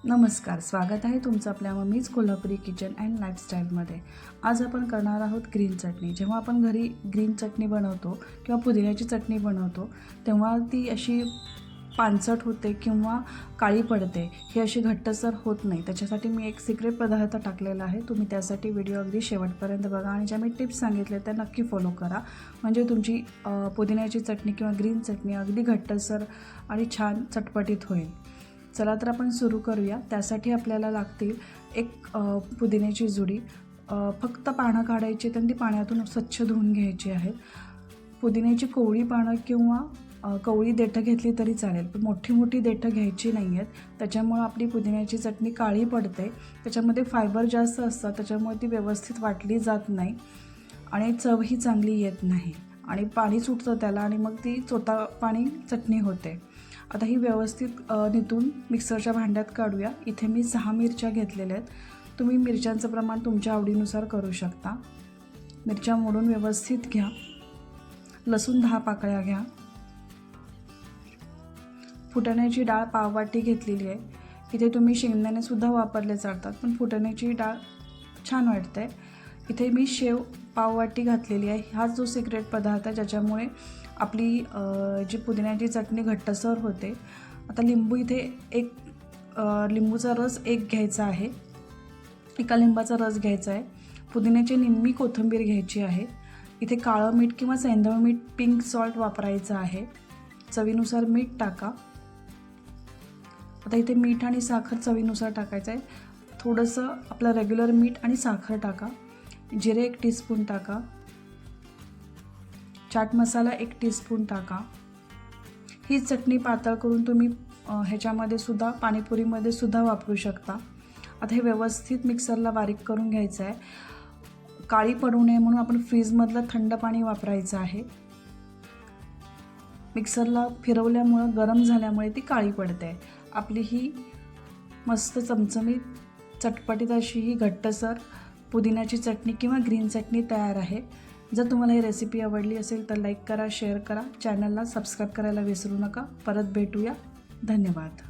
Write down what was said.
नमस्कार, स्वागत आहे तुमचं आपल्या मम्मीज कोल्हापुरी किचन अँड लाईफस्टाईलमध्ये। आज आपण करणार आहोत ग्रीन चटणी। जेव्हा आपण घरी ग्रीन चटणी बनवतो किंवा पुदिन्याची चटणी बनवतो तेव्हा ती अशी पानसट होते किंवा काळी पडते, हे अशी घट्टसर होत नाही। त्याच्यासाठी मी एक सिक्रेट पदार्थ टाकलेला आहे। तुम्ही त्यासाठी व्हिडिओ अगदी शेवटपर्यंत बघा आणि ज्या मी टिप्स सांगितले त्या नक्की फॉलो करा, म्हणजे तुमची पुदिन्याची चटणी किंवा ग्रीन चटणी अगदी घट्टसर आणि छान चटपटीत होईल। चला तर आपण सुरू करूया। त्यासाठी आपल्याला लागतील एक पुदिन्याची जुडी। फक्त पानं काढायची आणि ती पाण्यातून स्वच्छ धुवून घ्यायची आहेत। पुदिन्याची कोवळी पानं किंवा कोवळी देठं घेतली तरी चालेल, पण मोठी मोठी देठं घ्यायची नाही आहेत, त्याच्यामुळे आपली पुदिन्याची चटणी काळी पडते। त्याच्यामध्ये फायबर जास्त असतात, त्याच्यामुळे ती व्यवस्थित वाटली जात नाही आणि चवही चांगली येत नाही आणि पाणी सुटतं त्याला आणि मग ती चोता पाणी चटणी होते। आता ही व्यवस्थित नितून मिक्सरच्या भांड्यात काढूया। इथे मी 6 मिरच्या घेतलेल्या आहेत। तुम्ही मिरच्यांचं प्रमाण तुमच्या आवडीनुसार करू शकता। मिरच्या मोडून व्यवस्थित घ्या। लसूण 10 पाकळ्या घ्या। फुटाण्याची डाळ पाववाटी घेतलेली आहे। इथे तुम्ही शेंगदाणे सुद्धा वापरले जातात, पण फुटाण्याची डाळ छान वाटते। इथे मी शेव पाववाटी घातलेली आहे। हा जो सिक्रेट पदार्थ आहे ज्याच्यामुळे आपली जी पुदिन्याची चटणी घट्टसर होते। आता लिंबू इथे एक लिंबूचा रस एक घ्यायचा आहे, एका लिंबाचा रस घ्यायचा आहे। पुदिन्याची निम्मी कोथिंबीर घ्यायची आहे। इथे काळं मीठ किंवा सेंधव मीठ पिंक सॉल्ट वापरायचं आहे। चवीनुसार मीठ टाका। आता इथे मीठ आणि साखर चवीनुसार टाकायचं आहे। थोडंसं आपलं रेग्युलर मीठ आणि साखर टाका। जिरे 1 टीस्पून टाका। चाट मसाला 1 टीस्पून टाका। ही चटणी पातळ करून तुम्ही ह्याच्यामध्ये सुद्धा पाणीपुरीमध्ये सुद्धा वापरू शकता। आता हे व्यवस्थित मिक्सरला बारीक करून घ्यायचं आहे। काळी पडू नये म्हणून आपण फ्रीजमधलं थंड पाणी वापरायचं आहे। मिक्सरला फिरवल्यामुळं गरम झाल्यामुळे ती काळी पडते। आपली ही मस्त चमचमीत चटपटीत अशी ही घट्टसर पुदिन्याची चटणी किंवा ग्रीन चटणी तयार आहे। जर तुम्हाला ही रेसिपी आवडली असेल तर लाईक करा, शेअर करा, चॅनलला सबस्क्राईब करायला विसरू नका। परत भेटूया। धन्यवाद।